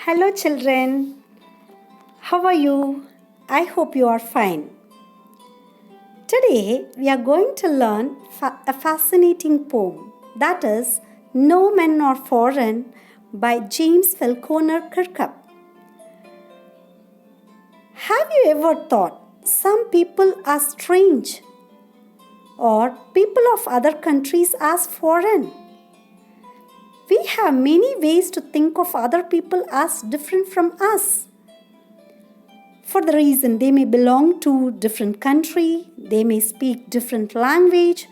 Hello, children. How are you? I hope you are fine. Today, we are going to learn a fascinating poem that is No Men Are Foreign by James Falconer Kirkup. Have you ever thought some people are strange or people of other countries as foreign? We have many ways to think of other people as different from us. For the reason they may belong to different country, they may speak different language,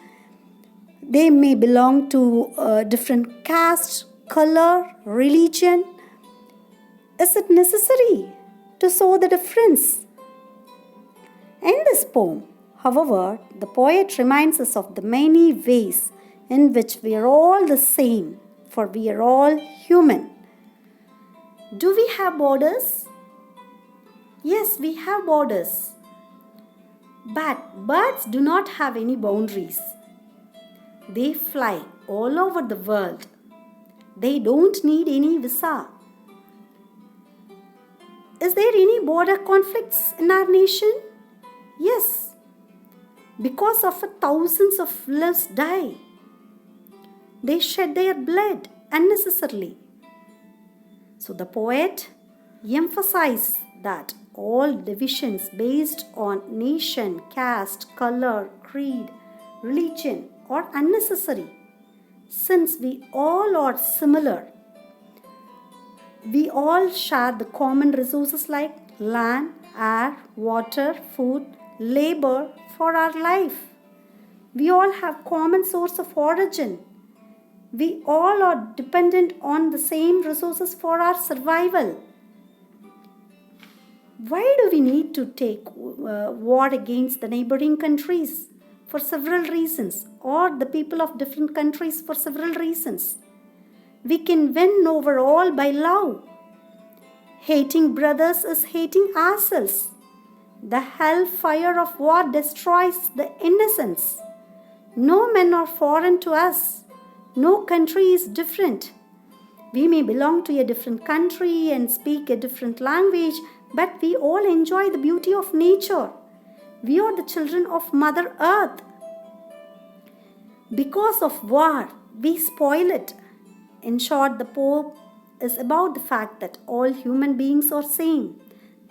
they may belong to different caste, color, religion. Is it necessary to show the difference? In this poem, however, the poet reminds us of the many ways in which we are all the same, for we are all human. Do we have borders? Yes, we have borders. But birds do not have any boundaries. They fly all over the world. They don't need any visa. Is there any border conflicts in our nation? Yes. Because of thousands of lives die. They shed their blood unnecessarily. So the poet emphasizes that all divisions based on nation, caste, color, creed, religion are unnecessary, since we all are similar. We all share the common resources like land, air, water, food, labor for our life. We all have common source of origin. We all are dependent on the same resources for our survival. Why do we need to take war against the neighboring countries? For several reasons, or the people of different countries for several reasons. We can win over all by love. Hating brothers is hating ourselves. The hellfire of war destroys the innocence. No men are foreign to us. No country is different. We may belong to a different country and speak a different language, but we all enjoy the beauty of nature. We are the children of Mother Earth. Because of war, we spoil it. In short, the poem is about the fact that all human beings are same.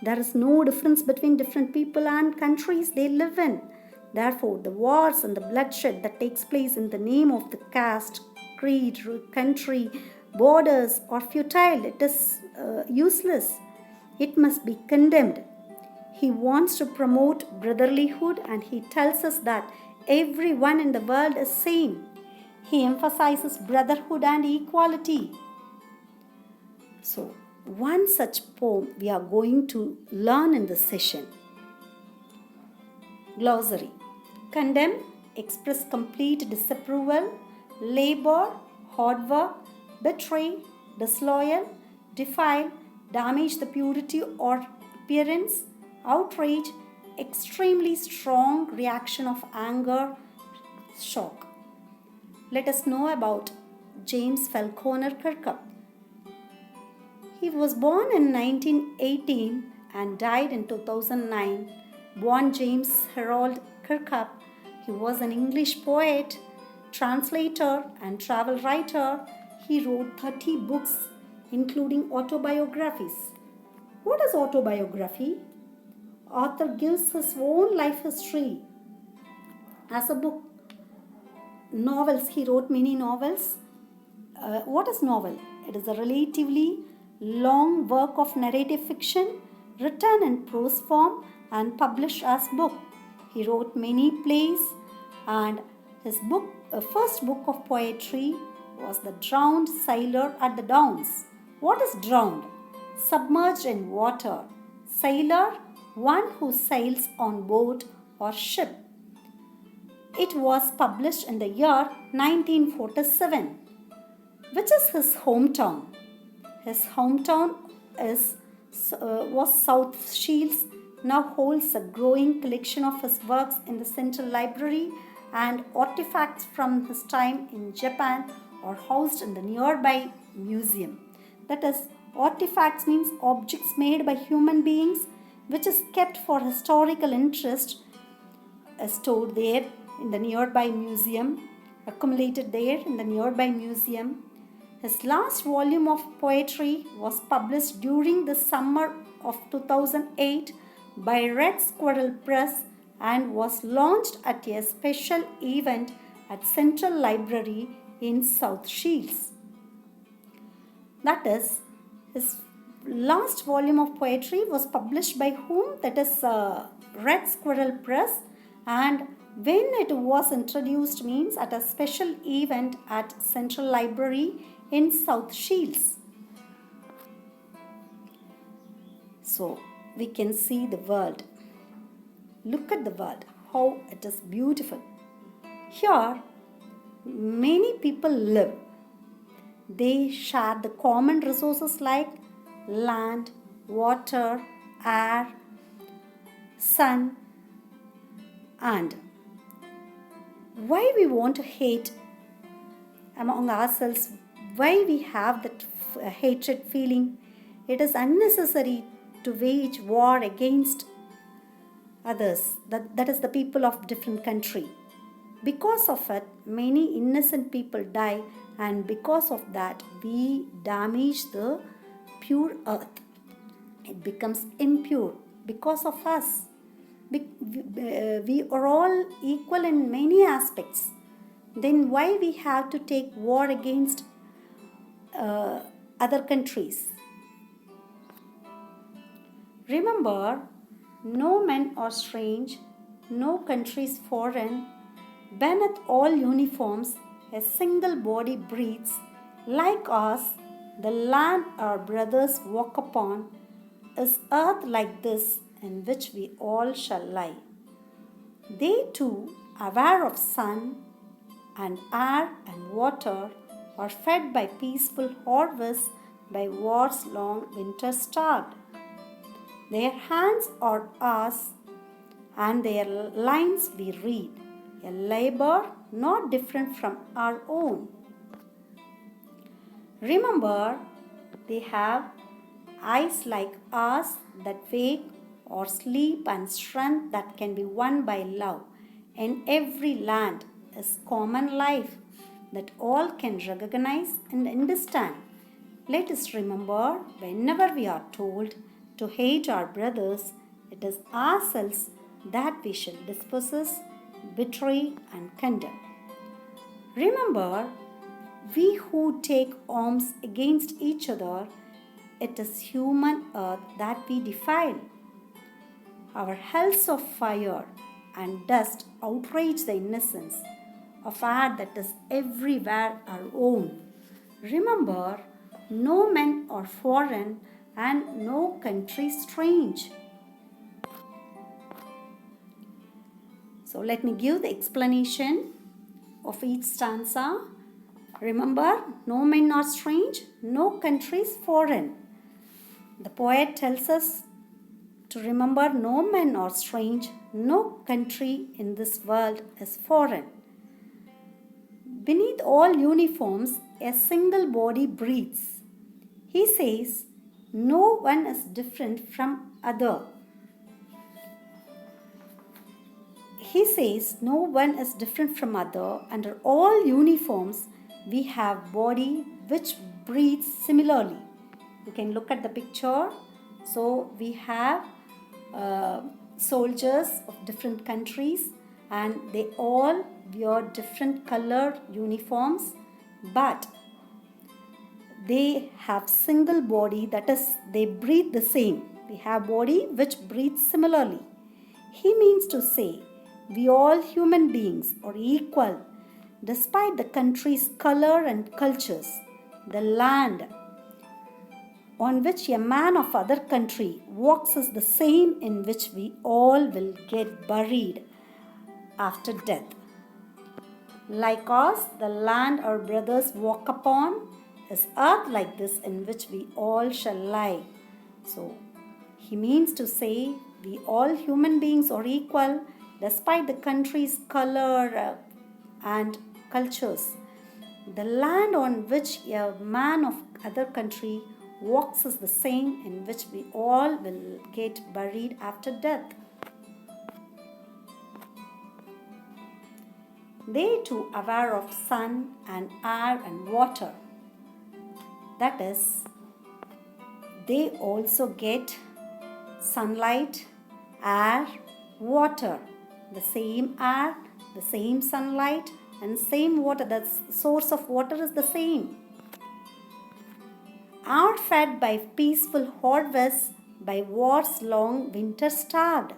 There is no difference between different people and countries they live in. Therefore, the wars and the bloodshed that takes place in the name of the caste, creed, country, borders are futile. It is useless. It must be condemned. He wants to promote brotherlyhood, and he tells us that everyone in the world is same. He emphasizes brotherhood and equality. So, one such poem we are going to learn in this session. Glossary. Condemn, express complete disapproval, labor, hard work, betray, disloyal, defile, damage the purity or appearance, outrage, extremely strong reaction of anger, shock. Let us know about James Falconer Kirkup. He was born in 1918 and died in 2009. Born James Harold Kirkup, he was an English poet, translator, and travel writer. He wrote 30 books, including autobiographies. What is autobiography? Author gives his own life history as a book. Novels, he wrote many novels. What is novel? It is a relatively long work of narrative fiction written in prose form and published as book. He wrote many plays, and his first book of poetry was The Drowned Sailor at the Downs. What is drowned? Submerged in water. Sailor, one who sails on boat or ship. It was published in the year 1947. Which is his hometown? His hometown was South Shields, now holds a growing collection of his works in the Central Library, and artifacts from his time in Japan are housed in the nearby museum. That is Artifacts means objects made by human beings which is kept for historical interest, stored there in the nearby museum, accumulated there in the nearby museum. His last volume of poetry was published during the summer of 2008 by Red Squirrel Press and was launched at a special event at Central Library in South Shields. That is, his last volume of poetry was published by whom? That is Red Squirrel Press, and when it was introduced means at a special event at Central Library in South Shields. So we can see the world. Look at the world, how it is beautiful. Here many people live. They share the common resources like land, water, air, sun, and why we want to hate among ourselves, why we have that hatred feeling. It is unnecessary to wage war against others, that is the people of different country. Because of it, many innocent people die, and because of that, we damage the pure earth. It becomes impure because of us. We are all equal in many aspects. Then why we have to take war against other countries? Remember, no men are strange, no country is foreign. Beneath all uniforms, a single body breathes. Like us, the land our brothers walk upon is earth like this in which we all shall lie. They too, aware of sun and air and water, are fed by peaceful harvests, by war's long winter starved. Their hands are ours, and their lines we read, a labor not different from our own. Remember, they have eyes like ours that wake or sleep, and strength that can be won by love. In every land is common life that all can recognize and understand. Let us remember, whenever we are told to hate our brothers, it is ourselves that we shall dispossess, betray, and condemn. Remember, we who take arms against each other, it is human earth that we defile. Our hells of fire and dust outrage the innocence of air that is everywhere our own. Remember, no men are foreign and no country strange. So let me give the explanation of each stanza. Remember, no men are strange, no country is foreign. The poet tells us to remember no men are strange, no country in this world is foreign. Beneath all uniforms, a single body breathes. He says, no one is different from other. He says, no one is different from other. Under all uniforms, we have body which breathes similarly. You can look at the picture. So we have soldiers of different countries, and they all wear different colored uniforms, but they have single body, that is, they breathe the same. We have body which breathes similarly. He means to say, we all human beings are equal despite the country's color and cultures. The land on which a man of other country walks is the same in which we all will get buried after death. Like us, the land our brothers walk upon is earth like this in which we all shall lie. So, he means to say we all human beings are equal despite the country's color and cultures. The land on which a man of other country walks is the same in which we all will get buried after death. They too aware of sun and air and water. That is, they also get sunlight, air, water. The same air, the same sunlight and same water. The source of water is the same. Are fed by peaceful harvests, by war's long winter starved.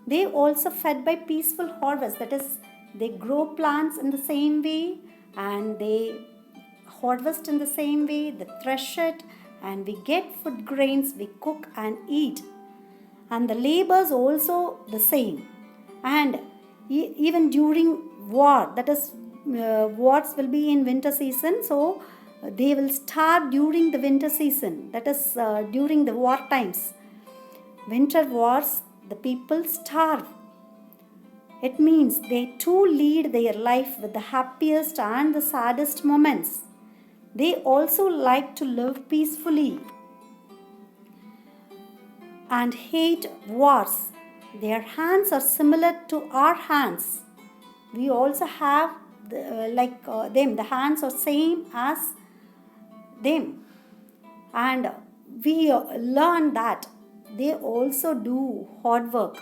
They also fed by peaceful harvest. That is, they grow plants in the same way and they harvest in the same way, they thresh it and we get food grains, we cook and eat. And the labor is also the same. And even during war, that is, wars will be in winter season, so they will starve during the winter season, that is during the war times. Winter wars, the people starve. It means they too lead their life with the happiest and the saddest moments. They also like to live peacefully and hate wars. Their hands are similar to our hands. We also have them. The hands are same as them. And we learn that they also do hard work.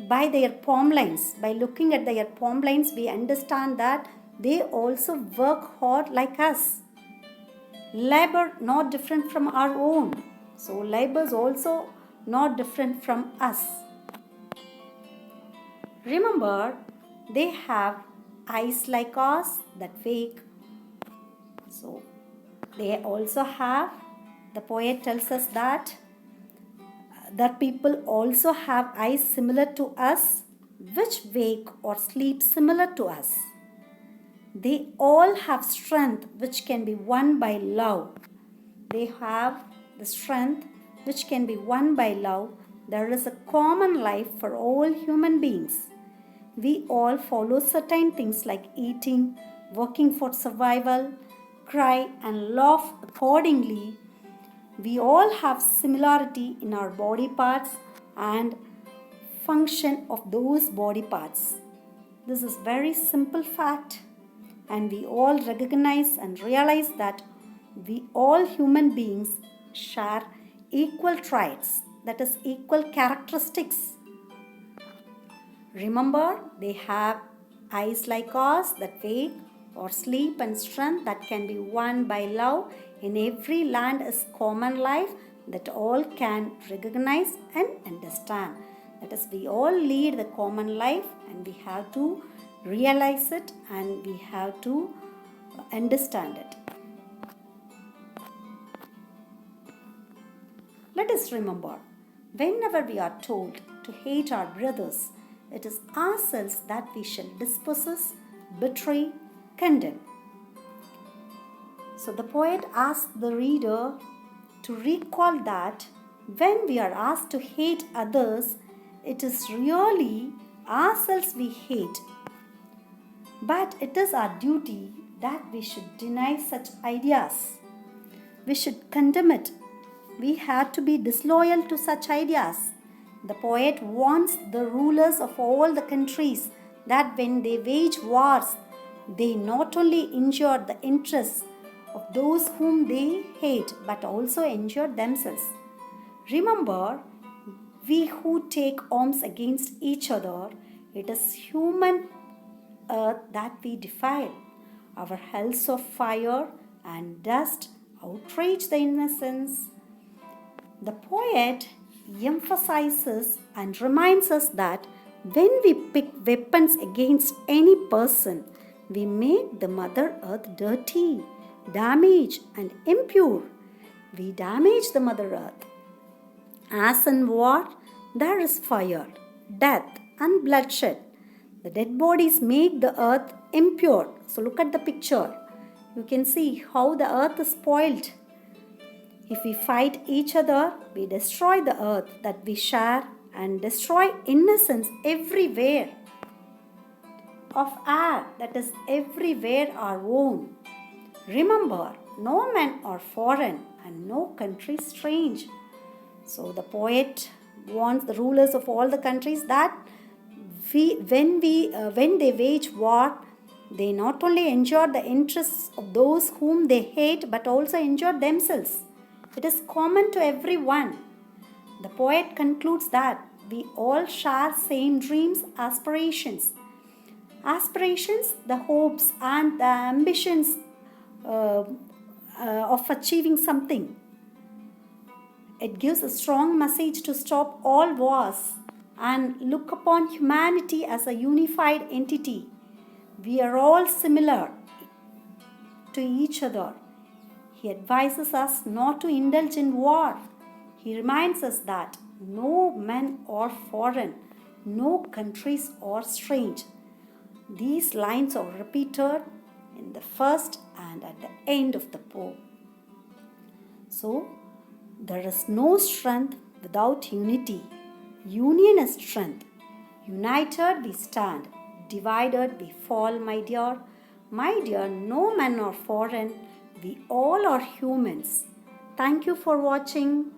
By their palm lines, by looking at their palm lines, we understand that they also work hard like us. Labor not different from our own. So labor is also not different from us. Remember, they have eyes like us that wake. So they also have, the poet tells us that people also have eyes similar to us, which wake or sleep similar to us. They all have strength which can be won by love. They have the strength which can be won by love. There is a common life for all human beings. We all follow certain things like eating, working for survival, cry and laugh accordingly. We all have similarity in our body parts and function of those body parts. This is very simple fact, and we all recognize and realize that we all human beings share equal traits, that is equal characteristics. Remember, they have eyes like us that wake or sleep and strength that can be won by love. In every land is common life that all can recognize and understand. That is, we all lead the common life and we have to realize it and we have to understand it. Let us remember, whenever we are told to hate our brothers, it is ourselves that we shall dispossess, betray, condemn. So the poet asks the reader to recall that when we are asked to hate others, it is really ourselves we hate. But it is our duty that we should deny such ideas. We should condemn it. We have to be disloyal to such ideas. The poet warns the rulers of all the countries that when they wage wars, they not only injure the interests of those whom they hate, but also injure themselves. Remember, we who take arms against each other, it is human earth that we defile. Our hells of fire and dust outrage the innocence. The poet emphasizes and reminds us that when we pick weapons against any person, we make the Mother Earth dirty, damaged and impure. We damage the Mother Earth. As in war, there is fire, death and bloodshed. The dead bodies make the earth impure. So look at the picture. You can see how the earth is spoiled. If we fight each other, we destroy the earth that we share and destroy innocence everywhere. Of air that is everywhere our own. Remember, no men are foreign. and no country strange. So the poet warns the rulers of all the countries that when they wage war, they not only injure the interests of those whom they hate, but also injure themselves. It is common to everyone. The poet concludes that we all share same dreams, aspirations. Aspirations, the hopes and the ambitions of achieving something. It gives a strong message to stop all wars and look upon humanity as a unified entity. We are all similar to each other. He advises us not to indulge in war. He reminds us that no men are foreign, no countries are strange. These lines are repeated in the first and at the end of the poem. So, there is no strength without unity. Union is strength. United we stand. Divided we fall, my dear. My dear, no men are foreign. We all are humans. Thank you for watching.